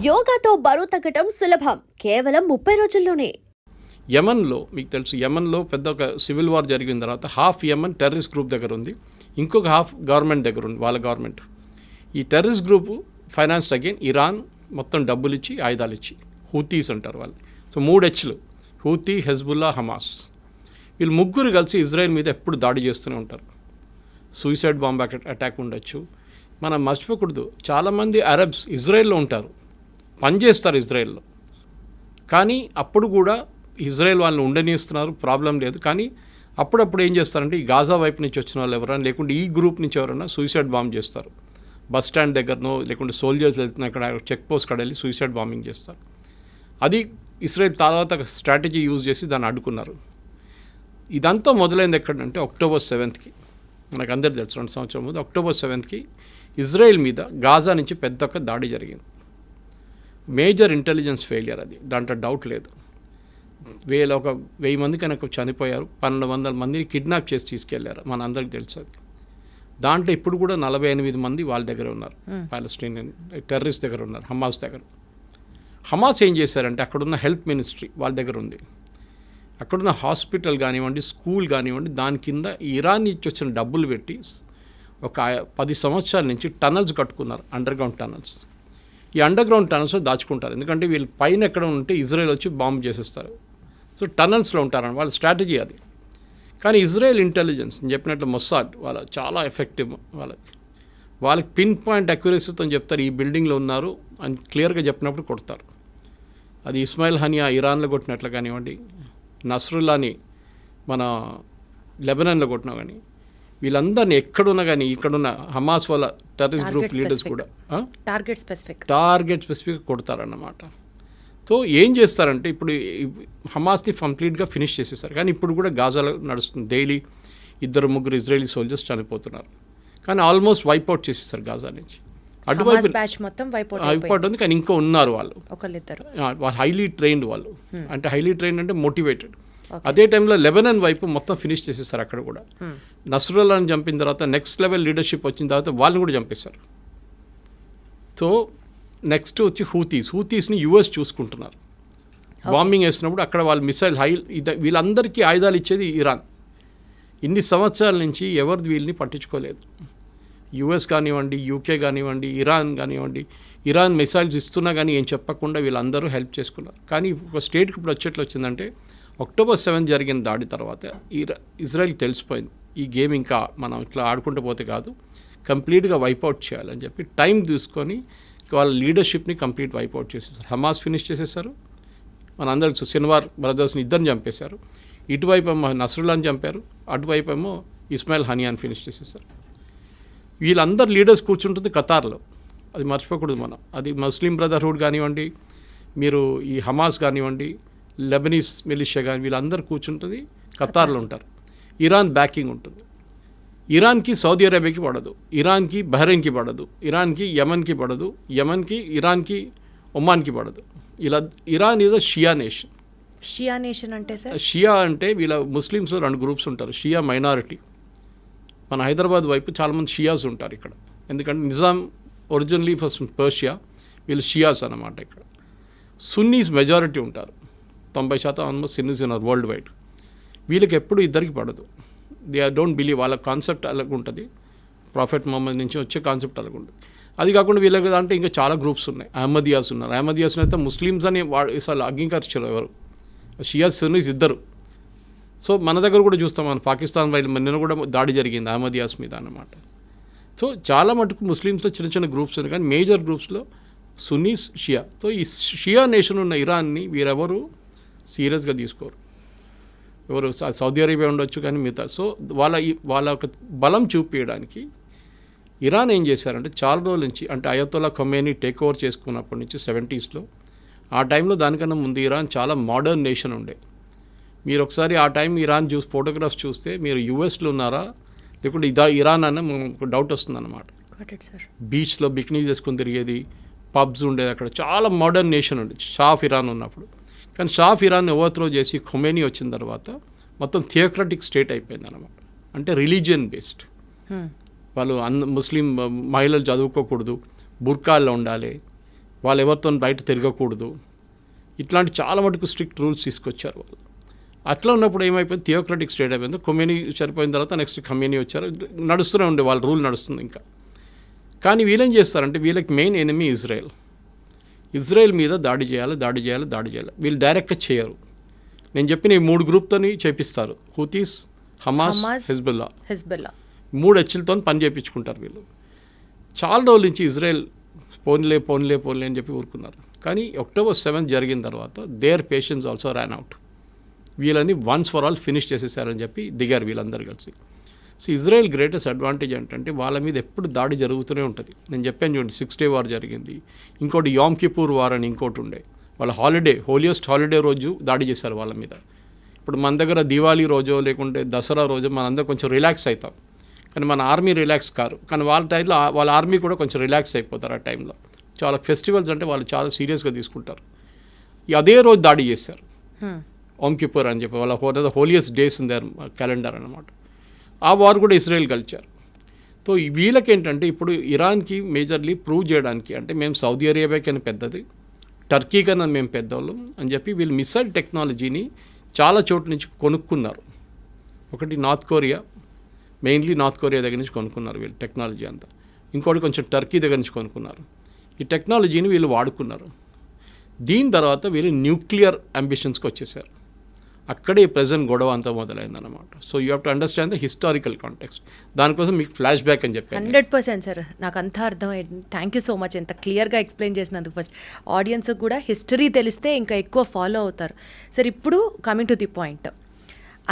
యోగాతో బరువు తగ్గటం సులభం, కేవలం 30 రోజుల్లోనే. యమన్లో మీకు తెలుసు, యమన్లో పెద్ద ఒక సివిల్ వార్ జరిగిన తర్వాత హాఫ్ యమన్ టెర్రరిస్ట్ గ్రూప్ దగ్గర ఉంది, ఇంకొక హాఫ్ గవర్నమెంట్ దగ్గర ఉంది, వాళ్ళ గవర్నమెంట్. ఈ terrorist group financed again Iran, మొత్తం డబ్బులు ఇచ్చి ఆయుధాలు ఇచ్చి, హూతీస్ అంటారు వాళ్ళు. సో 3 Hలు, హూతీ, హెజ్బుల్లా, హమాస్. వీళ్ళు ముగ్గురు కలిసి ఇజ్రాయెల్ మీద ఎప్పుడు దాడి చేస్తూనే ఉంటారు. సూసైడ్ బాంబ్ అటాక్ ఉండొచ్చు. మనం మర్చిపోకూడదు, చాలామంది అరబ్స్ ఇజ్రాయెల్లో ఉంటారు, పనిచేస్తారు ఇజ్రాయెల్లో. కానీ అప్పుడు కూడా ఇజ్రాయెల్ వాళ్ళని ఉండనిస్తున్నారు, ప్రాబ్లం లేదు. కానీ అప్పుడప్పుడు ఏం చేస్తారంటే ఈ గాజా వైపు నుంచి వచ్చిన వాళ్ళు ఎవరైనా, లేకుంటే ఈ గ్రూప్ నుంచి ఎవరైనా సూసైడ్ బాంబ్ చేస్తారు. బస్ స్టాండ్ దగ్గరనో లేకుంటే సోల్జర్స్ వెళ్తున్న అక్కడ చెక్ పోస్ట్ కాడ వెళ్ళి సూసైడ్ బాంబింగ్ చేస్తారు. అది ఇజ్రాయెల్ తర్వాత స్ట్రాటజీ యూజ్ చేసి దాన్ని అడ్డుకున్నారు. ఇదంతా మొదలైంది ఎక్కడంటే October 7th. మనకు అందరు తెలుసు, 2 సంవత్సరాల ముందు October 7th ఇజ్రాయెల్ మీద గాజా నుంచి పెద్ద ఒక దాడి జరిగింది. మేజర్ ఇంటెలిజెన్స్ ఫెయిలియర్ అది, దాంట్లో డౌట్ లేదు. 1000 మంది కనుక చనిపోయారు, 1200 మందిని కిడ్నాప్ చేసి తీసుకెళ్లారు, మన అందరికి తెలుసు అది. దాంట్లో ఇప్పుడు కూడా 48 మంది వాళ్ళ దగ్గర ఉన్నారు, పాలస్టీనియన్ టెర్రరిస్ట్ దగ్గర ఉన్నారు, హమాస్ దగ్గర. హమాస్ ఏం చేశారంటే అక్కడున్న హెల్త్ మినిస్ట్రీ వాళ్ళ దగ్గర ఉంది, అక్కడున్న హాస్పిటల్ కానివ్వండి, స్కూల్ కానివ్వండి, దాని కింద ఇరాన్ నుంచి వచ్చిన డబ్బులు పెట్టి ఒక 10 సంవత్సరాల నుంచి టనల్స్ కట్టుకున్నారు, అండర్గ్రౌండ్ టనల్స్. ఈ అండర్గ్రౌండ్ టనల్స్లో దాచుకుంటారు, ఎందుకంటే వీళ్ళు పైన ఎక్కడ ఉంటే ఇజ్రాయెల్ వచ్చి బాంబు చేసేస్తారు. సో టనల్స్లో ఉంటారని వాళ్ళ స్ట్రాటజీ అది. కానీ ఇజ్రాయెల్ ఇంటెలిజెన్స్ నేను చెప్పినట్లు మొస్సాడ్ వాళ్ళ చాలా ఎఫెక్టివ్. వాళ్ళకి పిన్ పాయింట్ అక్యురసీతో చెప్తారు ఈ బిల్డింగ్లో ఉన్నారు అని క్లియర్గా చెప్పినప్పుడు కొడతారు. అది ఇస్మాయిల్ హనియా ఇరాన్లో కొట్టినట్లు కానివ్వండి, నస్రుల్లాని మన లెబనాన్లో కొట్టినా కానీ, వీళ్ళందరినీ ఎక్కడున్నా కానీ ఇక్కడున్న హమాస్ వాళ్ళ టెర్రరిస్ట్ గ్రూప్ లీడర్స్ కూడా టార్గెట్ స్పెసిఫిక్ కొడతారన్నమాట. సో ఏం చేస్తారంటే ఇప్పుడు హమాస్ని కంప్లీట్గా ఫినిష్ చేసేసారు. కానీ ఇప్పుడు కూడా గాజాలో నడుస్తుంది, డైలీ 2-3 ఇజ్రాయలీ సోల్జర్స్ చనిపోతున్నారు. కానీ ఆల్మోస్ట్ వైప్అవుట్ చేసేసారు గాజా నుంచి. అటువైపు వైప్అవుట్ ఉంది, కానీ ఇంకా ఉన్నారు వాళ్ళు హైలీ ట్రైన్డ్ వాళ్ళు. అంటే హైలీ ట్రైన్డ్ అంటే మోటివేటెడ్. అదే టైంలో లెబనాన్ వైపు మొత్తం ఫినిష్ చేసేసారు అక్కడ కూడా. నస్రుల్లాని చంపిన తర్వాత నెక్స్ట్ లెవెల్ లీడర్షిప్ వచ్చిన తర్వాత వాళ్ళని కూడా చంపేశారు. సో నెక్స్ట్ వచ్చి హూతీస్ని US చూసుకుంటున్నారు. బాంబింగ్ వేసినప్పుడు అక్కడ వాళ్ళు మిసైల్ వీళ్ళందరికీ ఆయుధాలు ఇచ్చేది ఇరాన్. ఇన్ని సంవత్సరాల నుంచి ఎవరు వీళ్ళని పట్టించుకోలేదు. US కానివ్వండి, UK కానివ్వండి, ఇరాన్ కానివ్వండి, ఇరాన్ మిసైల్స్ ఇస్తున్నా కానీ ఏం చెప్పకుండా వీళ్ళందరూ హెల్ప్ చేసుకున్నారు. కానీ ఒక స్టేట్కి ఇప్పుడు వచ్చేట్లు వచ్చిందంటే October 7th జరిగిన దాడి తర్వాత ఇజ్రాయెల్కి తెలిసిపోయింది ఈ గేమ్ ఇంకా మనం ఇట్లా ఆడుకుంటూ పోతే కాదు, కంప్లీట్గా వైప్అవుట్ చేయాలని చెప్పి టైం తీసుకొని వాళ్ళ లీడర్షిప్ని కంప్లీట్ వైప్అవుట్ చేసేసారు. హమాస్ ఫినిష్ చేసేసారు, మన అందరికి సిన్వార్ బ్రదర్స్ని ఇద్దరిని చంపేశారు. ఇటువైపు ఏమో నస్రుల్లాని చంపారు, అటువైపు ఏమో ఇస్మాయిల్ హనియాని ఫినిష్ చేసేసారు. వీళ్ళందరు లీడర్స్ కూర్చుంటుంది ఖతార్లో, అది మర్చిపోకూడదు మనం. అది ముస్లిం బ్రదర్హుడ్ కానివ్వండి, మీరు ఈ హమాస్ కానివ్వండి, లెబనీస్ మిలిషియా కానీ, వీళ్ళందరూ కూర్చుంటుంది ఖతార్లో ఉంటారు. ఇరాన్ బ్యాకింగ్ ఉంటుంది. ఇరాన్కి సౌదీ అరేబియాకి పడదు, ఇరాన్కి బహ్రెయిన్కి పడదు, ఇరాన్కి యమన్కి పడదు, యమన్కి ఇరాన్కి ఒమాన్కి పడదు. ఇలా Iran is a Shia nation. Shia nation అంటే సార్, షియా అంటే వీళ్ళ ముస్లిమ్స్లో 2 గ్రూప్స్ ఉంటారు. షియా మైనారిటీ, మన హైదరాబాద్ వైపు చాలామంది షియాస్ ఉంటారు ఇక్కడ, ఎందుకంటే నిజాం ఒరిజినలీ ఫస్ట్ పర్షియా, వీళ్ళు షియాస్ అన్నమాట. ఇక్కడ సున్నీస్ మెజారిటీ ఉంటారు, 90% ఆల్మోస్ట్ సున్నీస్ ఉన్నారు వరల్డ్ వైడ్. వీళ్ళకి ఎప్పుడు ఇద్దరికి పడదు. దే డోంట్ బిలీవ్, వాళ్ళ కాన్సెప్ట్ అలాగ ఉంటుంది, ప్రాఫెట్ మొహమ్మద్ నుంచి వచ్చే కాన్సెప్ట్ అలాగ ఉంటుంది. అది కాకుండా వీళ్ళకి అంటే ఇంకా చాలా గ్రూప్స్ ఉన్నాయి. అహ్మదియాస్ ఉన్నారు, అహ్మదియాస్ని అయితే ముస్లిమ్స్ అని అసలు అంగీకరించారు ఎవరు, షియాస్ సున్నీస్ ఇద్దరు. సో మన దగ్గర కూడా చూస్తాం, మన పాకిస్తాన్ వైపు నిన్న కూడా దాడి జరిగింది అహ్మదియాస్ మీద అన్నమాట. సో చాలా మటుకు ముస్లిమ్స్లో చిన్న గ్రూప్స్ ఉన్నాయి, కానీ మేజర్ గ్రూప్స్లో సున్నీస్, షియా. సో ఈ షియా నేషన్ ఉన్న ఇరాన్ని వీరెవరు సీరియస్గా తీసుకోరు. ఎవరు సౌదీ అరేబియా ఉండొచ్చు కానీ మిగతా. సో వాళ్ళ ఒక బలం చూపించడానికి ఇరాన్ ఏం చేశారంటే చాలా రోజుల నుంచి, అంటే అయతొల్లా ఖొమేనీ టేక్ ఓవర్ చేసుకున్నప్పటి నుంచి 70sలో, ఆ టైంలో దానికన్నా ముందు ఇరాన్ చాలా మోడర్న్ నేషన్ ఉండే. మీరు ఒకసారి ఆ టైం ఇరాన్ ఫోటోగ్రాఫ్స్ చూస్తే మీరు యుఎస్లో ఉన్నారా లేకుంటే ఇరాన్ అన్న ఒక డౌట్ వస్తుందన్నమాట. బీచ్లో బికినీ చేసుకుని తిరిగేది, పబ్స్ ఉండేది, అక్కడ చాలా మోడర్న్ నేషన్ ఉండేది షా ఆఫ్ ఇరాన్ ఉన్నప్పుడు. కానీ షా ఆఫ్ ఇరాన్ ఓవర్త్రో చేసి ఖొమేనీ వచ్చిన తర్వాత మొత్తం థియోక్రటిక్ స్టేట్ అయిపోయింది అన్నమాట. అంటే రిలీజియన్ బేస్డ్. వాళ్ళు ముస్లిం మహిళలు చదువుకోకూడదు, బుర్కాల్లో ఉండాలి, వాళ్ళు ఎవరితో బయట తిరగకూడదు, ఇట్లాంటి చాలా మటుకు స్ట్రిక్ట్ రూల్స్ తీసుకొచ్చారు వాళ్ళు. అట్లా ఉన్నప్పుడు ఏమైపోయింది, థియోక్రటిక్ స్టేట్ అయిపోయింది. కొమ్యూని చనిపోయిన తర్వాత నెక్స్ట్ కమ్యూని వచ్చారు, నడుస్తూనే ఉండే వాళ్ళ రూల్ నడుస్తుంది ఇంకా. కానీ వీళ్ళేం చేస్తారంటే వీళ్ళకి మెయిన్ ఎనిమీ ఇజ్రాయెల్ మీద దాడి చేయాలి. వీళ్ళు డైరెక్ట్గా చేయరు. నేను చెప్పిన ఈ 3 గ్రూప్తోని చేపిస్తారు, హూతీస్, హమాస్, హెజ్బుల్లా 3 హెచ్లతో పని చేయించుకుంటారు వీళ్ళు. చాలా రోజుల నుంచి ఇజ్రాయెల్ పోన్లే అని చెప్పి ఊరుకున్నారు. కానీ October 7 జరిగిన తర్వాత their patience also ran out. వీళ్ళని వన్స్ ఫర్ ఆల్ ఫినిష్ చేసేసారని చెప్పి దిగారు వీళ్ళందరూ కలిసి. సో ఇజ్రాయెల్ గ్రేటెస్ట్ అడ్వాంటేజ్ ఏంటంటే వాళ్ళ మీద ఎప్పుడు దాడి జరుగుతూనే ఉంటుంది. నేను చెప్పాను చూడండి, 6 Day వార్ జరిగింది, ఇంకోటి యామ్ కిపూర్ వార్ అని ఇంకోటి ఉండే. వాళ్ళ హోలియెస్ట్ హాలిడే రోజు దాడి చేశారు వాళ్ళ మీద. ఇప్పుడు మన దగ్గర దివాళీ రోజో లేకుంటే దసరా రోజు మనందరం కొంచెం రిలాక్స్ అవుతాం, కానీ మన ఆర్మీ రిలాక్స్ కారు. కానీ వాళ్ళ టైంలో వాళ్ళ ఆర్మీ కూడా కొంచెం రిలాక్స్ అయిపోతారు ఆ టైంలో. చాలా ఫెస్టివల్స్ అంటే వాళ్ళు చాలా సీరియస్గా తీసుకుంటారు. అదే రోజు దాడి చేశారు, ఓమ్ కిపూర్ అని చెప్పి వాళ్ళ holiest days in their calendar అన్నమాట. ఆ వార్ కూడా ఇజ్రాయెల్ గెలిచారు. సో వీళ్ళకేంటంటే ఇప్పుడు ఇరాన్కి మేజర్లీ ప్రూవ్ చేయడానికి, అంటే మేము సౌదీ అరేబియా కన్నా పెద్దది, టర్కీ కన్నా మేము పెద్దవాళ్ళం అని చెప్పి వీళ్ళు మిసైల్ టెక్నాలజీని చాలా చోట్ల నుంచి కొనుక్కున్నారు. ఒకటి మెయిన్లీ నార్త్ కొరియా దగ్గర నుంచి కొనుక్కున్నారు వీళ్ళు టెక్నాలజీ అంతా. ఇంకోటి కొంచెం టర్కీ దగ్గర నుంచి కొనుక్కున్నారు. ఈ టెక్నాలజీని వీళ్ళు వాడుకున్నారు. దీని తర్వాత వీళ్ళు న్యూక్లియర్ అంబిషన్స్కి వచ్చేసారు. అక్కడే ప్రజెంట్ గొడవ అంతా మొదలైందన్నమాట. So you have to understand the historical context. దానికోసం మీకు ఫ్లాష్ బ్యాక్ అని చెప్పాను. 100% సార్, నాకు అంతా అర్థమైంది. థ్యాంక్ యూ సో మచ్ ఎంత క్లియర్గా ఎక్స్ప్లెయిన్ చేసినందుకు. ఫస్ట్ ఆడియన్స్కి కూడా హిస్టరీ తెలిస్తే ఇంకా ఎక్కువ ఫాలో అవుతారు. సార్ ఇప్పుడు కమింగ్ టు ది పాయింట్,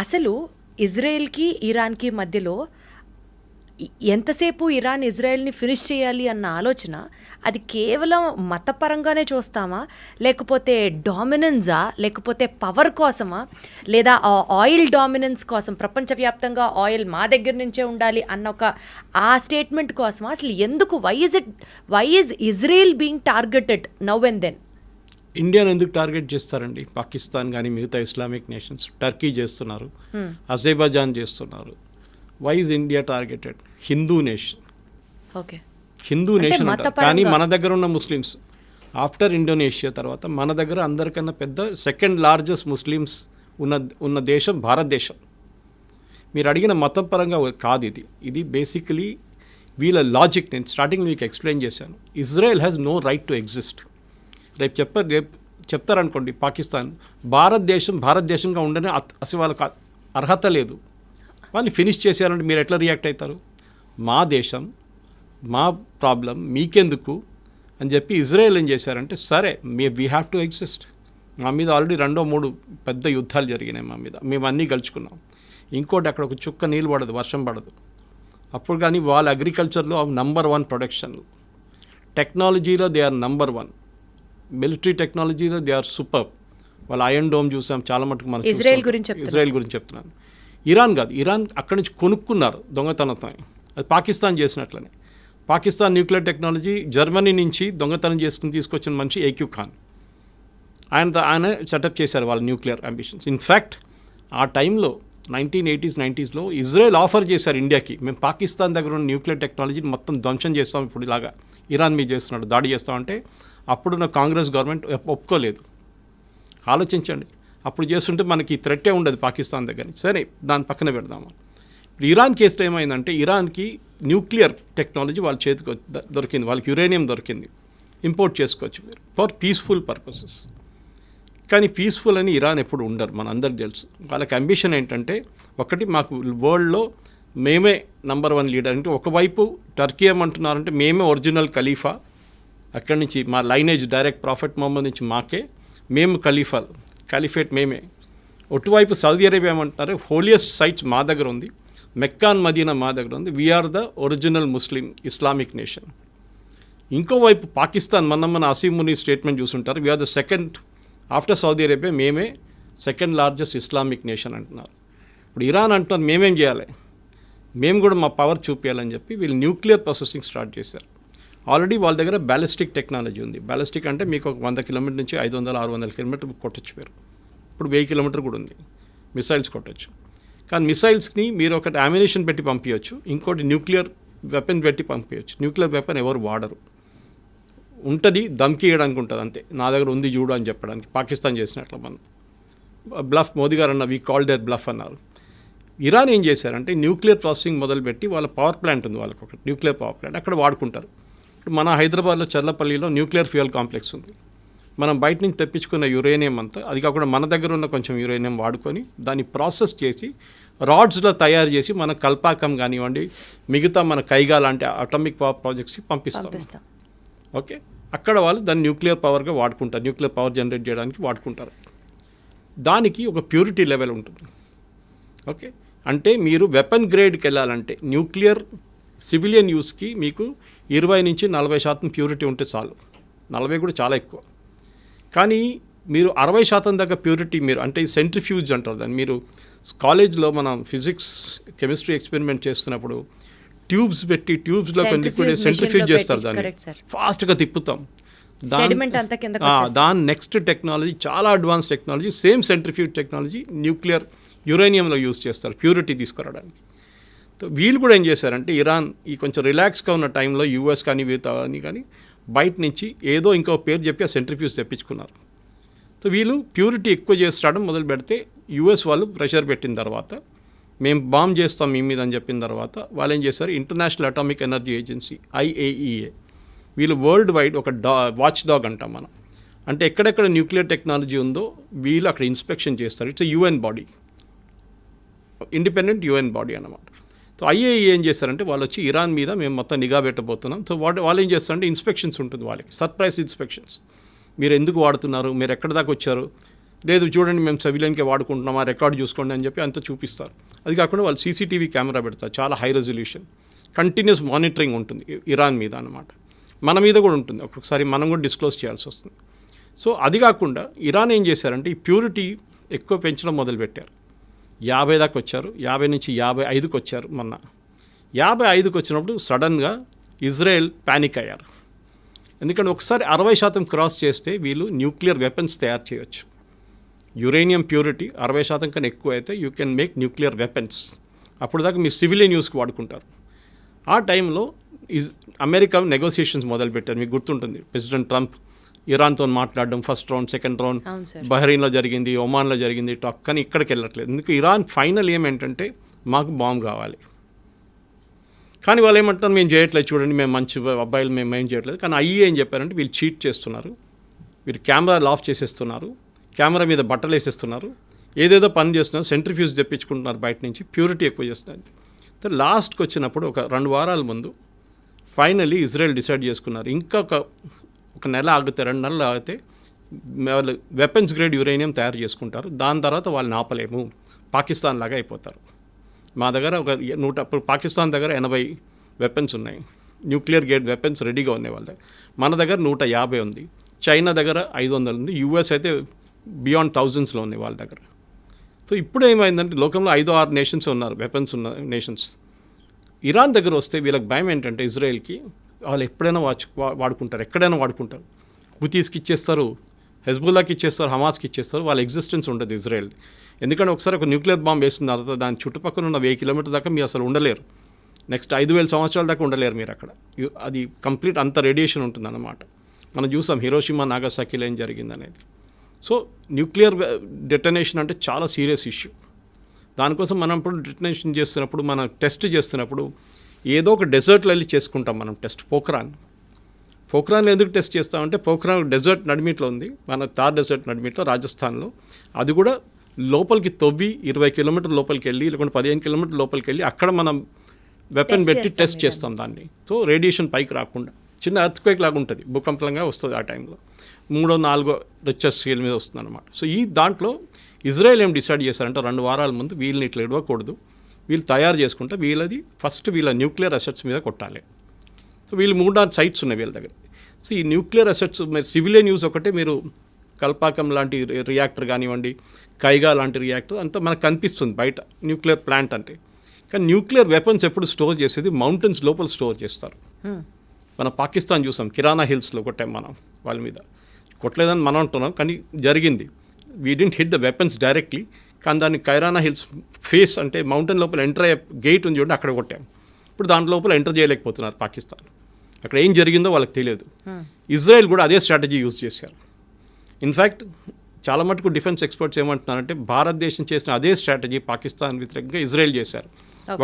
అసలు ఇజ్రాయెల్కి ఇరాన్కి మధ్యలో ఎంతసేపు ఇరాన్ ఇజ్రాయెల్ని ఫినిష్ చేయాలి అన్న ఆలోచన, అది కేవలం మతపరంగానే చూస్తామా, లేకపోతే డామినెన్సా, లేకపోతే పవర్ కోసమా, లేదా ఆయిల్ డామినెన్స్ కోసం, ప్రపంచవ్యాప్తంగా ఆయిల్ మా దగ్గర నుంచే ఉండాలి అన్న ఆ స్టేట్మెంట్ కోసమా? అసలు ఎందుకు, why is Israel being targeted now and then? ఇండియాను ఎందుకు టార్గెట్ చేస్తారండి? పాకిస్తాన్ కానీ మిగతా ఇస్లామిక్ నేషన్స్, టర్కీ చేస్తున్నారు, అజర్బైజాన్ చేస్తున్నారు. Why is India targeted? Hindu nation. కానీ మన దగ్గర ఉన్న ముస్లిమ్స్ ఆఫ్టర్ ఇండోనేషియా తర్వాత మన దగ్గర అందరికన్నా పెద్ద సెకండ్ లార్జెస్ట్ ముస్లిమ్స్ ఉన్న దేశం భారతదేశం. మీరు అడిగిన మతం పరంగా కాదు ఇది బేసికలీ వీళ్ళ లాజిక్. నేను స్టార్టింగ్ మీకు ఎక్స్ప్లెయిన్ చేశాను. Israel has no right to exist. రేపు చెప్తారనుకోండి పాకిస్తాన్ భారతదేశంగా ఉండనే అసలు వాళ్ళకి అర్హత లేదు, వాళ్ళని ఫినిష్ చేసేయాలంటే మీరు ఎట్లా రియాక్ట్ అవుతారు? మా దేశం, మా ప్రాబ్లం మీకెందుకు అని చెప్పి ఇజ్రాయెల్ ఏం చేశారంటే, సరే వీ హ్యావ్ టు ఎగ్జిస్ట్. మా మీద ఆల్రెడీ 2-3 పెద్ద యుద్ధాలు జరిగినాయి మా మీద, మేము అన్నీ గెలుచుకున్నాం. ఇంకోటి అక్కడ ఒక చుక్క నీళ్ళు పడదు, వర్షం పడదు. అప్పుడు కానీ వాళ్ళ అగ్రికల్చర్లో నంబర్ 1 ప్రొడక్షన్, టెక్నాలజీలో దే ఆర్ నంబర్ 1, మిలిటరీ టెక్నాలజీలో దే ఆర్ సూపర్. వాళ్ళ ఐరన్ డోమ్ చూసాం చాలా మటుకు. మనం ఇజ్రాయెల్ గురించి చెప్తున్నాను. ఇరాన్ కాదు, ఇరాన్ అక్కడి నుంచి కొనుక్కున్నారు దొంగతనంతో. అది పాకిస్తాన్ చేసినట్లనే. పాకిస్తాన్ న్యూక్లియర్ టెక్నాలజీ జర్మనీ నుంచి దొంగతనం చేసుకుని తీసుకొచ్చిన మనిషి ఏక్యూ ఖాన్. ఆయన సెటప్ చేశారు వాళ్ళ న్యూక్లియర్ అంబిషన్స్. ఇన్ఫ్యాక్ట్ ఆ టైంలో 1980s 90sలో ఇజ్రాయెల్ ఆఫర్ చేశారు ఇండియాకి, మేము పాకిస్తాన్ దగ్గర ఉన్న న్యూక్లియర్ టెక్నాలజీని మొత్తం ధ్వంసం చేస్తాం, ఇప్పుడు ఇలాగా ఇరాన్ మీద చేస్తున్నాడు, దాడి చేస్తామంటే అప్పుడున్న కాంగ్రెస్ గవర్నమెంట్ ఒప్పుకోలేదు. ఆలోచించండి, అప్పుడు చేస్తుంటే మనకి థ్రెట్టే ఉండదు పాకిస్తాన్ దగ్గర. సరే దాని పక్కన పెడదాము. ఇప్పుడు ఇరాన్ కేసులో ఏమైందంటే, ఇరాన్కి న్యూక్లియర్ టెక్నాలజీ వాళ్ళ చేతికి దొరికింది, వాళ్ళకి యురేనియం దొరికింది, ఇంపోర్ట్ చేసుకోవచ్చు మీరు ఫర్ పీస్ఫుల్ పర్పసెస్. కానీ పీస్ఫుల్ అని ఇరాన్ ఎప్పుడు ఉండరు, మన అందరికి తెలుసు. వాళ్ళకి అంబిషన్ ఏంటంటే, ఒకటి మాకు వరల్డ్లో మేమే నంబర్ 1 లీడర్. అంటే ఒకవైపు టర్కీ ఏమంటున్నారంటే మేమే ఒరిజినల్ ఖలీఫా, అక్కడి నుంచి మా లైనేజ్ డైరెక్ట్ ప్రాఫెట్ మొహమ్మద్ నుంచి మాకే, మేము ఖలీఫేట్ మేమే. ఒటువైపు సౌదీ అరేబియా ఏమంటున్నారు, హోలియెస్ట్ సైట్స్ మా దగ్గర ఉంది, మెక్కాన్ మదీనా మా దగ్గర ఉంది, we are the original Muslim Islamic nation. ఇంకోవైపు పాకిస్తాన్, మన అసీం ముని స్టేట్మెంట్ చూసుంటారు, we are the second after Saudi Arabia, మేమే సెకండ్ లార్జెస్ట్ ఇస్లామిక్ నేషన్ అంటున్నారు. ఇప్పుడు ఇరాన్ అంటున్నారు మేమేం చేయాలి, మేము కూడా మా పవర్ చూపించాలని చెప్పి వీళ్ళు న్యూక్లియర్ ప్రాసెసింగ్ స్టార్ట్ చేశారు. ఆల్రెడీ వాళ్ళ దగ్గర బ్యాలిస్టిక్ టెక్నాలజీ ఉంది. బ్యాలిస్టిక్ అంటే మీకు ఒక 100 కిలోమీటర్ నుంచి 500-600 కిలోమీటర్ కొట్టచ్చు మీరు. ఇప్పుడు 1000 కిలోమీటర్ కూడా ఉంది, మిసైల్స్ కొట్టచ్చు. కానీ మిసైల్స్ని మీరు ఒకటి అమ్యునిషన్ పెట్టి పంపించవచ్చు, ఇంకోటి న్యూక్లియర్ వెపన్ పెట్టి పంపించవచ్చు. న్యూక్లియర్ వెపన్ ఎవరు వాడరు, ఉంటుంది, దమ్కి ఇవ్వడానికి ఉంటుంది అంతే. నా దగ్గర ఉంది చూడు అని చెప్పడానికి, పాకిస్తాన్ చేసినట్లు మనం బ్లఫ్. మోదీ గారు అన్న వీ కాల్ దేర్ బ్లఫ్ అన్నారు. ఇరాన్ ఏం చేశారంటే న్యూక్లియర్ ప్రాసెసింగ్ మొదలుపెట్టి వాళ్ళ పవర్ ప్లాంట్ ఉంది, వాళ్ళకి ఒక న్యూక్లియర్ పవర్ ప్లాంట్ అక్కడ వాడుకుంటారు. ఇప్పుడు మన హైదరాబాద్లో చర్లపల్లిలో న్యూక్లియర్ ఫ్యూయల్ కాంప్లెక్స్ ఉంది. మనం బయట నుంచి తెప్పించుకున్న యురేనియం అంతా, అది కాకుండా మన దగ్గర ఉన్న కొంచెం యురేనియం వాడుకొని దాన్ని ప్రాసెస్ చేసి రాడ్స్లో తయారు చేసి మన కల్పాకం కానివ్వండి, మిగతా మన కైగా లాంటి అటామిక్ పవర్ ప్రాజెక్ట్స్కి పంపిస్తాం. ఓకే, అక్కడ వాళ్ళు దాన్ని న్యూక్లియర్ పవర్గా వాడుకుంటారు, న్యూక్లియర్ పవర్ జనరేట్ చేయడానికి వాడుకుంటారు. దానికి ఒక ప్యూరిటీ లెవెల్ ఉంటుంది. ఓకే, అంటే మీరు వెపన్ గ్రేడ్కి వెళ్ళాలంటే న్యూక్లియర్ సివిలియన్ యూస్కి మీకు 20 నుంచి 40% ప్యూరిటీ ఉంటే చాలు. 40 కూడా చాలా ఎక్కువ. కానీ మీరు 60% దాకా ప్యూరిటీ మీరు, అంటే ఈ సెంట్రిఫ్యూజ్ అంటారు దాన్ని. మీరు కాలేజ్లో మనం ఫిజిక్స్ కెమిస్ట్రీ ఎక్స్పెరిమెంట్ చేస్తున్నప్పుడు ట్యూబ్స్ పెట్టి ట్యూబ్స్లో లిక్విడ్ సెంట్రిఫ్యూజ్ చేస్తారు, దాన్ని ఫాస్ట్గా తిప్పుతాం. దాని నెక్స్ట్ టెక్నాలజీ చాలా advance technology, same centrifuge technology nuclear యురేనియంలో యూజ్ చేస్తారు ప్యూరిటీ తీసుకురావడానికి. వీళ్ళు కూడా ఏం చేశారంటే ఇరాన్ ఈ కొంచెం రిలాక్స్గా ఉన్న టైంలో యూఎస్ కానీ వీళ్ళని కానీ బయట నుంచి ఏదో ఇంకో పేరు చెప్పి ఆ సెంట్రిఫ్యూజ్ తెప్పించుకున్నారు. సో వీళ్ళు ప్యూరిటీ ఎక్కువ చేస్తాడం మొదలు పెడితే యూఎస్ వాళ్ళు ప్రెషర్ పెట్టిన తర్వాత మేము బాంబ్ చేస్తాం మీ మీద అని చెప్పిన తర్వాత వాళ్ళు ఏం చేశారు, international atomic energy agency IAEA, వీళ్ళు వరల్డ్ వైడ్ ఒక వాచ్ డాగ్ అంటాం మనం. అంటే ఎక్కడెక్కడ న్యూక్లియర్ టెక్నాలజీ ఉందో వీళ్ళు అక్కడ ఇన్స్పెక్షన్ చేస్తారు. It's UN body, independent UN body అన్నమాట. సో IAEA ఏం చేస్తారంటే వాళ్ళు వచ్చి ఇరాన్ మీద మేము మొత్తం నిఘా పెట్టబోతున్నాం. సో వాళ్ళు ఏం చేస్తారంటే ఇన్స్పెక్షన్స్ ఉంటుంది వాళ్ళకి, సర్ప్రైజ్ ఇన్స్పెక్షన్స్. మీరు ఎందుకు వాడుతున్నారు, మీరు ఎక్కడి దాకా వచ్చారు, లేదు చూడండి మేము సివిలియన్కే వాడుకుంటున్నాం, ఆ రికార్డ్ చూసుకోండి అని చెప్పి అంతా చూపిస్తారు. అది కాకుండా వాళ్ళు CCTV కెమెరా పెడతారు, చాలా హై రెజల్యూషన్, కంటిన్యూస్ మానిటరింగ్ ఉంటుంది ఇరాన్ మీద అన్నమాట. మన మీద కూడా ఉంటుంది, ఒక్కొక్కసారి మనం కూడా డిస్క్లోజ్ చేయాల్సి వస్తుంది. సో అది కాకుండా ఇరాన్ ఏం చేశారంటే ఈ ప్యూరిటీ ఎక్కువ పెంచడం మొదలుపెట్టారు. 50 దాకా వచ్చారు, 50 నుంచి 55కి వచ్చారు. మొన్న 55కి వచ్చినప్పుడు సడన్గా ఇజ్రాయెల్ ప్యానిక్ అయ్యారు. ఎందుకంటే ఒకసారి 60% క్రాస్ చేస్తే వీళ్ళు న్యూక్లియర్ వెపన్స్ తయారు చేయొచ్చు. యురేనియం ప్యూరిటీ 60% కన్నా ఎక్కువ అయితే you can make nuclear weapons. అప్పుడు దాకా మీ సివిలియన్ యూస్కి వాడుకుంటారు. ఆ టైంలో అమెరికా నెగోసియేషన్స్ మొదలుపెట్టారు. మీకు గుర్తుంటుంది, ప్రెసిడెంట్ ట్రంప్ ఇరాన్తో మాట్లాడడం, ఫస్ట్ రౌండ్, సెకండ్ రౌండ్ బహ్రెయిన్లో జరిగింది, ఒమాన్లో జరిగింది టాక్, కానీ ఇక్కడికి వెళ్ళట్లేదు. ఎందుకు ఇరాన్ ఫైనల్ ఏమేంటంటే మాకు బాంబు కావాలి. కానీ వాళ్ళు ఏమంటారు, మేము చేయట్లేదు, చూడండి మేము మంచి అబ్బాయిలు, మేము ఏం చేయట్లేదు. కానీ IAEA ఏం చెప్పారంటే వీళ్ళు చీట్ చేస్తున్నారు, వీళ్ళు కెమెరాలు ఆఫ్ చేసేస్తున్నారు, కెమెరా మీద బట్టలు వేసేస్తున్నారు, ఏదేదో పని చేస్తున్నారు, సెంట్రిఫ్యూజ్ తెప్పించుకుంటున్నారు బయట నుంచి, ప్యూరిటీ ఎక్కువ చేస్తున్నారు. సో లాస్ట్కి వచ్చినప్పుడు ఒక 2 వారాల ముందు ఫైనల్లీ ఇజ్రాయెల్ డిసైడ్ చేసుకున్నారు, ఇంకా ఒక నెల ఆగితే 2 నెలలు ఆగితే వాళ్ళు వెపన్స్ గ్రేడ్ యురేనియం తయారు చేసుకుంటారు. దాని తర్వాత వాళ్ళని ఆపలేము, పాకిస్తాన్ లాగా అయిపోతారు. మా దగ్గర ఒక 100, పాకిస్తాన్ దగ్గర 80 వెపన్స్ ఉన్నాయి, న్యూక్లియర్ గ్రేడ్ వెపన్స్ రెడీగా ఉన్నాయి వాళ్ళ దగ్గర. మన దగ్గర 150 ఉంది, చైనా దగ్గర 500 ఉంది, US అయితే బియాండ్ థౌజండ్స్లో ఉన్నాయి వాళ్ళ దగ్గర. సో ఇప్పుడు ఏమైందంటే లోకంలో 5-6 నేషన్స్ ఉన్నారు, వెపన్స్ ఉన్న నేషన్స్. ఇరాన్ దగ్గర వస్తే వీళ్ళకి భయం ఏంటంటే ఇజ్రాయెల్కి వాళ్ళు ఎప్పుడైనా వాడుకుంటారు, ఎక్కడైనా వాడుకుంటారు. హుతీస్కి ఇచ్చేస్తారు, హెజ్బుల్లాకి ఇచ్చేస్తారు, హమాస్కి ఇచ్చేస్తారు, వాళ్ళ ఎగ్జిస్టెన్స్ ఉంటుంది ఇజ్రాయెల్. ఎందుకంటే ఒకసారి ఒక న్యూక్లియర్ బాంబ్ వేసిన తర్వాత దాని చుట్టుపక్కల ఉన్న 1000 కిలోమీటర్ దాకా మీరు అసలు ఉండలేరు. నెక్స్ట్ 5000 సంవత్సరాల దాకా ఉండలేరు మీరు అక్కడ. అది కంప్లీట్ అంత రేడియేషన్ ఉంటుందన్నమాట. మనం చూసాం హిరోషిమా నాగసాకిలో ఏం జరిగింది అనేది. సో న్యూక్లియర్ డెటనేషన్ అంటే చాలా సీరియస్ ఇష్యూ. దానికోసం మనం ఇప్పుడు డెటనేషన్ చేస్తున్నప్పుడు, మనం టెస్ట్ చేస్తున్నప్పుడు ఏదో ఒక డెజర్ట్లో వెళ్ళి చేసుకుంటాం మనం టెస్ట్. పోఖ్రాన్లో ఎందుకు టెస్ట్ చేస్తామంటే పోఖ్రాన్ డెజర్ట్ నడిమిట్లో ఉంది, మన థార్ డెజర్ట్ నడిమిట్లో రాజస్థాన్లో. అది కూడా లోపలికి తవ్వి 20 కిలోమీటర్ లోపలికి వెళ్ళి, లేకుంటే 15 కిలోమీటర్ లోపలికి వెళ్ళి అక్కడ మనం వెపన్ పెట్టి టెస్ట్ చేస్తాం దాన్ని. సో రేడియేషన్ పైకి రాకుండా, చిన్న ఎర్త్క్వేక్ లాగా ఉంటుంది, భూకంపంగా వస్తుంది ఆ టైంలో, 3-4 రిక్టర్ స్కేల్ మీద వస్తుంది అనమాట. సో ఈ దాంట్లో ఇజ్రాయెల్ ఏం డిసైడ్ చేశారంటే 2 వారాల ముందు వీళ్ళని ఇట్లా ఇవ్వకూడదు, వీళ్ళు తయారు చేసుకుంటే వీళ్ళది ఫస్ట్ వీళ్ళ న్యూక్లియర్ అసెట్స్ మీద కొట్టాలి. సో వీళ్ళు 3-4 సైట్స్ ఉన్నాయి వీళ్ళ దగ్గర. సో ఈ న్యూక్లియర్ అసెట్స్ సివిలియన్ యూస్ ఒకటే, మీరు కల్పాకం లాంటి రియాక్టర్ కానివ్వండి, కైగా లాంటి రియాక్టర్ అంతా మనకు కనిపిస్తుంది బయట న్యూక్లియర్ ప్లాంట్ అంటే. కానీ న్యూక్లియర్ వెపన్స్ ఎప్పుడు స్టోర్ చేసేది మౌంటైన్స్ లోపల స్టోర్ చేస్తారు. మన పాకిస్తాన్ చూసాం, కిరాణా హిల్స్లో కొట్టాం మనం, వాళ్ళ మీద కొట్టలేదని మనం అంటున్నాం, కానీ జరిగింది. We didn't hit the weapons directly, కానీ దాన్ని కైరానా హిల్స్ ఫేస్ అంటే మౌంటైన్ లోపల ఎంటర్ అయ్యే గేట్ ఉంది చూడండి, అక్కడ కొట్టాం. ఇప్పుడు దాని లోపల ఎంటర్ చేయలేకపోతున్నారు పాకిస్తాన్. అక్కడ ఏం జరిగిందో వాళ్ళకి తెలియదు. ఇజ్రాయెల్ కూడా అదే స్ట్రాటజీ యూజ్ చేశారు. ఇన్ఫ్యాక్ట్ చాలా మటుకు డిఫెన్స్ ఎక్స్పర్ట్స్ ఏమంటున్నారంటే భారతదేశం చేసిన అదే స్ట్రాటజీ పాకిస్తాన్ వ్యతిరేకంగా ఇజ్రాయెల్ చేశారు.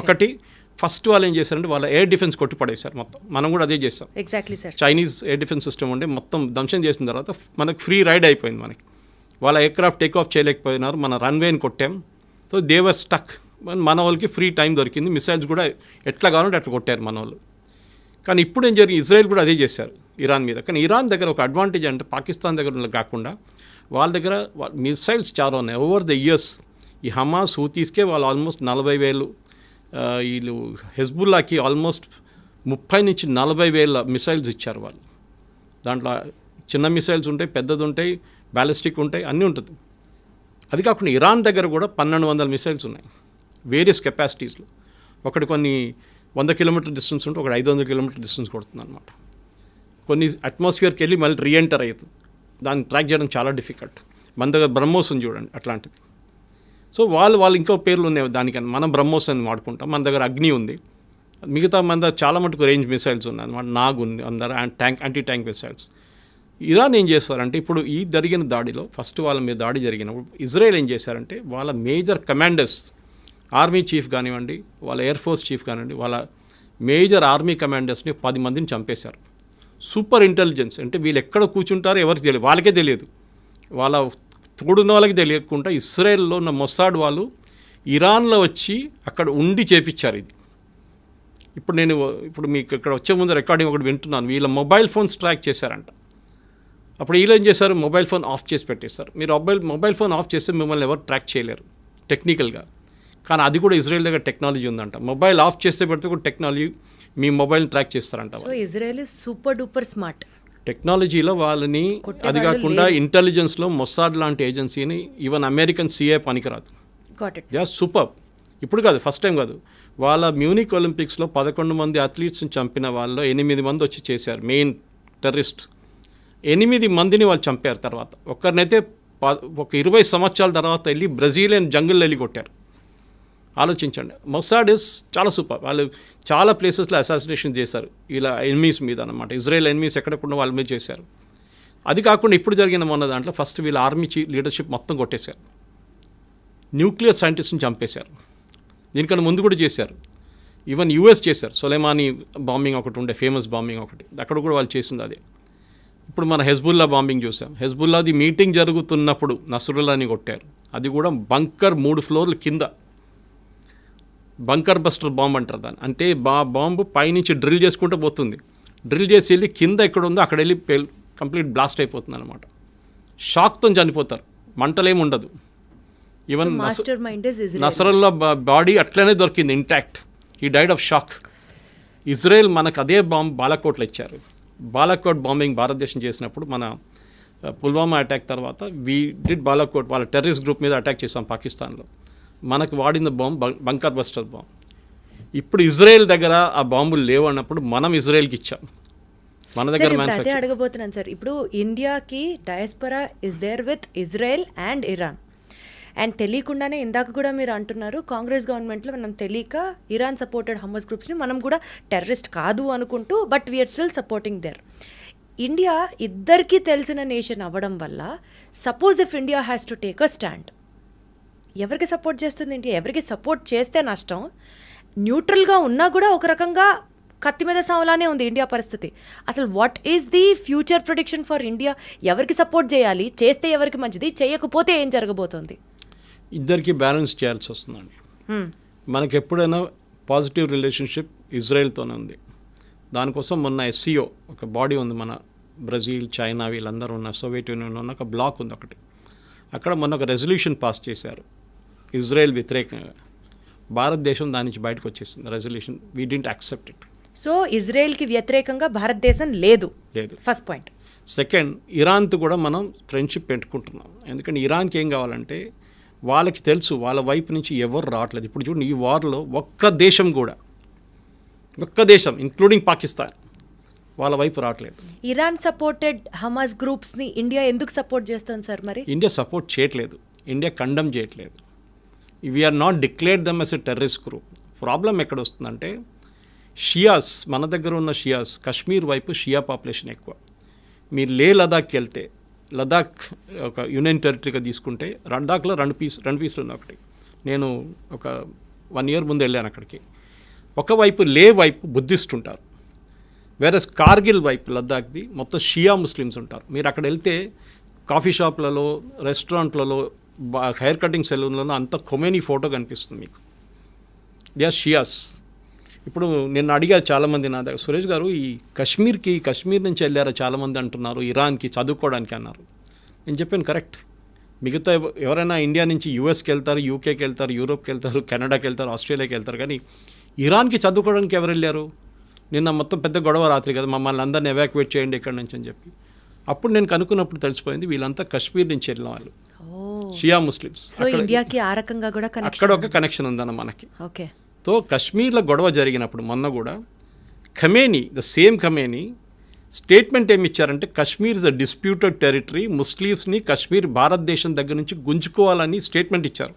ఒకటి ఫస్ట్ వాళ్ళు ఏం చేశారంటే వాళ్ళ ఎయిర్ డిఫెన్స్ కొట్టి పడేశారు మొత్తం. మనం కూడా అదే చేస్తాం. Exactly sir. Chinese air defence system ఉండే మొత్తం ధ్వంసం చేసిన తర్వాత మనకు ఫ్రీ రైడ్ అయిపోయింది. మనకి వాళ్ళ ఎయిర్క్రాఫ్ట్ టేక్ ఆఫ్ చేయలేకపోయినారు, మన రన్వేని కొట్టాం. సో దేవర్ స్టక్. మన వాళ్ళకి ఫ్రీ టైం దొరికింది, మిసైల్స్ కూడా ఎట్లా కావాలంటే అట్లా కొట్టారు మన వాళ్ళు. కానీ ఇప్పుడు ఏం జరిగింది, ఇజ్రాయెల్ కూడా అదే చేశారు ఇరాన్ మీద. కానీ ఇరాన్ దగ్గర ఒక అడ్వాంటేజ్ అంటే పాకిస్తాన్ దగ్గర కాకుండా వాళ్ళ దగ్గర మిసైల్స్ చాలా ఉన్నాయి. ఓవర్ ద ఇయర్స్ ఈ హమాస్ హూతీస్కే వాళ్ళు ఆల్మోస్ట్ 40,000, వీళ్ళు హెజ్బుల్లాకి ఆల్మోస్ట్ 30,000-40,000 మిసైల్స్ ఇచ్చారు వాళ్ళు. దాంట్లో చిన్న మిసైల్స్ ఉంటాయి, పెద్దది ఉంటాయి, బ్యాలిస్టిక్ ఉంటాయి, అన్నీ ఉంటుంది. అది కాకుండా ఇరాన్ దగ్గర కూడా 1,200 మిసైల్స్ ఉన్నాయి వేరియస్ కెపాసిటీస్లో. ఒకటి కొన్ని 100 కిలోమీటర్ డిస్టెన్స్ ఉంటే ఒకటి 500 కిలోమీటర్ డిస్టెన్స్ కొడుతుంది అనమాట. కొన్ని అట్మాస్ఫియర్కి వెళ్ళి మళ్ళీ రీఎంటర్ అవుతుంది. దాన్ని ట్రాక్ చేయడం చాలా డిఫికల్ట్. మన దగ్గర బ్రహ్మోస్ ఉంది చూడండి అట్లాంటిది. సో వాళ్ళు ఇంకో పేర్లు ఉన్నాయి దానికని. మనం బ్రహ్మోస్ అని వాడుకుంటాం. మన దగ్గర అగ్ని ఉంది. మిగతా మన దగ్గర చాలా మటుకు రేంజ్ మిసైల్స్ ఉన్నాయి అనమాట. నాగ్ ఉంది అందరూ, యాంటీ ట్యాంక్ మిసైల్స్. ఇరాన్ ఏం చేస్తారంటే ఇప్పుడు ఈ జరిగిన దాడిలో ఫస్ట్ వాళ్ళ మీద దాడి జరిగినప్పుడు ఇజ్రాయెల్ ఏం చేశారంటే వాళ్ళ మేజర్ కమాండర్స్, ఆర్మీ చీఫ్ కానివ్వండి, వాళ్ళ ఎయిర్ ఫోర్స్ చీఫ్ కానివ్వండి, వాళ్ళ మేజర్ ఆర్మీ కమాండర్స్ని 10 మందిని చంపేశారు. సూపర్ ఇంటెలిజెన్స్ అంటే వీళ్ళు ఎక్కడ కూర్చుంటారో ఎవరికి తెలియదు, వాళ్ళకే తెలియదు. వాళ్ళ తోడున్న వాళ్ళకి తెలియకుండా ఇస్రాయెల్లో ఉన్న మొసాడ్ వాళ్ళు ఇరాన్లో వచ్చి అక్కడ ఉండి చేపించారు ఇది. ఇప్పుడు మీకు ఇక్కడ వచ్చే ముందు రికార్డింగ్ ఒకటి వింటున్నాను. వీళ్ళ మొబైల్ ఫోన్స్ ట్రాక్ చేశారంట. అప్పుడు వీళ్ళు ఏం చేశారు, మొబైల్ ఫోన్ ఆఫ్ చేసి పెట్టేస్తారు. మీరు మొబైల్ ఫోన్ ఆఫ్ చేస్తే మిమ్మల్ని ఎవరు ట్రాక్ చేయలేరు టెక్నికల్గా. కానీ అది కూడా ఇజ్రాయెల్ దగ్గర టెక్నాలజీ ఉందంట. మొబైల్ ఆఫ్ చేస్తే పెడితే కూడా టెక్నాలజీ మీ మొబైల్ని ట్రాక్ చేస్తారంట. So Israel is super duper smart టెక్నాలజీలో వాళ్ళని. అది కాకుండా ఇంటెలిజెన్స్లో మొసాడ్ లాంటి ఏజెన్సీని ఈవెన్ అమెరికన్ సిఐ పనికిరాదు. They are super. ఇప్పుడు కాదు, ఫస్ట్ టైం కాదు. వాళ్ళ మ్యూనిక్ ఒలింపిక్స్లో 11 మంది అథ్లీట్స్ని చంపిన వాళ్ళు 8 మంది వచ్చి చేశారు. మెయిన్ టెర్రరిస్ట్ 8 మందిని వాళ్ళు చంపారు. తర్వాత ఒక్కరినైతే ఒక 20 సంవత్సరాల తర్వాత వెళ్ళి బ్రెజిలియన్ జంగిల్లో వెళ్ళి కొట్టారు. ఆలోచించండి. మొసాడ్ ఇస్ చాలా సూపర్. వాళ్ళు చాలా ప్లేసెస్లో అసాసినేషన్ చేశారు ఇలా ఎనిమీస్ మీద అనమాట. ఇజ్రాయెల్ ఎనిమీస్ ఎక్కడకుండా వాళ్ళ మీద చేశారు. అది కాకుండా ఇప్పుడు జరిగిన మొన్న దాంట్లో ఫస్ట్ వీళ్ళ ఆర్మీ లీడర్షిప్ మొత్తం కొట్టేశారు. న్యూక్లియర్ సైంటిస్ట్ని చంపేశారు. దీనికన్నా ముందు కూడా చేశారు. ఈవెన్ యూఎస్ చేశారు. సొలైమానీ బాంబింగ్ ఒకటి ఉండే, ఫేమస్ బాంబింగ్ ఒకటి, అక్కడ కూడా వాళ్ళు చేసింది అదే. ఇప్పుడు మన హెజ్బుల్లా బాంబింగ్ చూసాం. హెజ్బుల్లాది మీటింగ్ జరుగుతున్నప్పుడు నస్రుల్లాని కొట్టారు. అది కూడా బంకర్ 3 ఫ్లోర్ల కింద. బంకర్ బస్టర్ బాంబ్ అంటారు దాన్ని. అంటే బాంబు పైనుంచి డ్రిల్ చేసుకుంటూ పోతుంది. డ్రిల్ చేసి వెళ్ళి కింద ఎక్కడ ఉందో అక్కడ వెళ్ళి కంప్లీట్ బ్లాస్ట్ అయిపోతుంది అనమాట. షాక్తో చనిపోతారు, మంటలేమి ఉండదు. ఈవెన్ నస్రల్లా బాడీ అట్లనే దొరికింది ఇంటాక్ట్. ఈ డైడ్ ఆఫ్ షాక్. ఇజ్రాయెల్ మనకు అదే బాంబ్ బాలాకోట్లో ఇచ్చారు. బాలాకోట్ బాంబింగ్ భారతదేశం చేసినప్పుడు మన పుల్వామా అటాక్ తర్వాత వీ డిడ్ బాలాకోట్. వాళ్ళ టెర్రరిస్ట్ గ్రూప్ మీద అటాక్ చేసాం పాకిస్తాన్లో. మనకు వాడిన బాంబ్ బంకర్ బస్టర్ బాంబ్. ఇప్పుడు ఇజ్రాయెల్ దగ్గర ఆ బాంబులు లేవు అన్నప్పుడు మనం ఇజ్రాయెల్కి ఇచ్చాం. మన దగ్గర అదే అడగబోతున్నాను సార్. ఇప్పుడు ఇండియాకి diaspora is there with Israel and Iran. And తెలియకుండానే ఇందాక కూడా మీరు అంటున్నారు కాంగ్రెస్ గవర్నమెంట్లో మనం తెలియక ఇరాన్ సపోర్టెడ్ హమాస్ గ్రూప్స్ని మనం కూడా టెర్రరిస్ట్ కాదు అనుకుంటూ but we are still supporting there. India ఇద్దరికీ తెలిసిన నేషన్ అవ్వడం వల్ల suppose if India has to take a stand, ఎవరికి సపోర్ట్ చేస్తుంది ఇండియా? ఎవరికి సపోర్ట్ చేస్తే నష్టం? న్యూట్రల్గా ఉన్నా కూడా ఒక రకంగా కత్తి మీద సావలానే ఉంది ఇండియా పరిస్థితి. అసలు what is the future prediction for India? ఎవరికి సపోర్ట్ చేయాలి? చేస్తే ఎవరికి మంచిది? చేయకపోతే ఏం జరగబోతోంది? ఇద్దరికి బ్యాలెన్స్ చేయాల్సి వస్తుందండి. మనకి ఎప్పుడైనా పాజిటివ్ రిలేషన్షిప్ ఇజ్రాయెల్తోనే ఉంది. దానికోసం మొన్న SCO ఒక బాడీ ఉంది, మన బ్రెజిల్, చైనా వీళ్ళందరూ ఉన్న సోవియట్ యూనియన్ ఉన్న ఒక బ్లాక్ ఉంది ఒకటి. అక్కడ మొన్న ఒక రెజల్యూషన్ పాస్ చేశారు ఇజ్రాయెల్ వ్యతిరేకంగా. భారతదేశం దాని నుంచి బయటకు వచ్చేసింది resolution. We didn't accept it. So ఇజ్రాయెల్కి వ్యతిరేకంగా భారతదేశం లేదు. First point. సెకండ్, ఇరాన్తో కూడా మనం ఫ్రెండ్షిప్ పెట్టుకుంటున్నాం. ఎందుకంటే ఇరాన్కి ఏం కావాలంటే వాళ్ళకి తెలుసు వాళ్ళ వైపు నుంచి ఎవరు రావట్లేదు. ఇప్పుడు చూడండి, ఈ వార్లో ఒక్క దేశం ఇంక్లూడింగ్ పాకిస్తాన్ వాళ్ళ వైపు రావట్లేదు. ఇరాన్ సపోర్టెడ్ హమాస్ గ్రూప్స్ని ఇండియా ఎందుకు సపోర్ట్ చేస్తుంది సార్? మరి ఇండియా సపోర్ట్ చేయట్లేదు, ఇండియా కండమ్ చేయట్లేదు. We are not declared them as a terrorist group. Problem ఎక్కడ వస్తుందంటే షియాస్, మన దగ్గర ఉన్న షియాస్, కశ్మీర్ వైపు షియా పాపులేషన్ ఎక్కువ. మీరు లే లదాఖ్కి వెళ్తే, లదాఖ్ ఒక యూనియన్ టెరిటరీగా తీసుకుంటే లదాఖ్లో రెండు పీసులు ఉన్నాయి. ఒకటి నేను ఒక 1 year ముందు వెళ్ళాను అక్కడికి. ఒకవైపు లే వైపు బుద్ధిస్ట్ ఉంటారు, వేరే కార్గిల్ వైపు లద్దాఖ్ది మొత్తం షియా ముస్లిమ్స్ ఉంటారు. మీరు అక్కడ వెళ్తే కాఫీ షాప్లలో, రెస్టారెంట్లలో, హెయిర్ కటింగ్ సెలూన్లలో అంత ఖొమేనీ ఫోటో కనిపిస్తుంది మీకు. They are Shias. ఇప్పుడు నేను అడిగా చాలామంది నా దగ్గర, సురేష్ గారు ఈ కశ్మీర్ నుంచి వెళ్ళారా చాలామంది అంటున్నారు, ఇరాన్కి చదువుకోవడానికి అన్నారు. నేను చెప్పాను కరెక్ట్. మిగతా ఎవరైనా ఇండియా నుంచి యూఎస్కి వెళ్తారు, యూకేకి వెళ్తారు, యూరోప్కి వెళ్తారు, కెనడాకి వెళ్తారు, ఆస్ట్రేలియాకి వెళ్తారు, కానీ ఇరాన్కి చదువుకోవడానికి ఎవరు వెళ్ళారు? నిన్న మొత్తం పెద్ద గొడవ రాత్రి కదా, మమ్మల్ని అందరిని ఎవాక్యువేట్ చేయండి ఇక్కడి నుంచి అని చెప్పి. అప్పుడు నేను కనుక్కున్నప్పుడు తెలిసిపోయింది వీళ్ళంతా కశ్మీర్ నుంచి వెళ్ళిన వాళ్ళు, షియా ముస్లిమ్స్. సో ఇండియాకి ఆ రకంగా కూడా అక్కడ ఒక కనెక్షన్ ఉందన్న మనకి. ఓకే. తో కశ్మీర్లో గొడవ జరిగినప్పుడు మొన్న కూడా Khamenei, the same Khamenei statement ఏమి ఇచ్చారంటే Kashmir is a disputed territory, ముస్లిమ్స్ని కశ్మీర్ భారతదేశం దగ్గర నుంచి గుంజుకోవాలని స్టేట్మెంట్ ఇచ్చారు.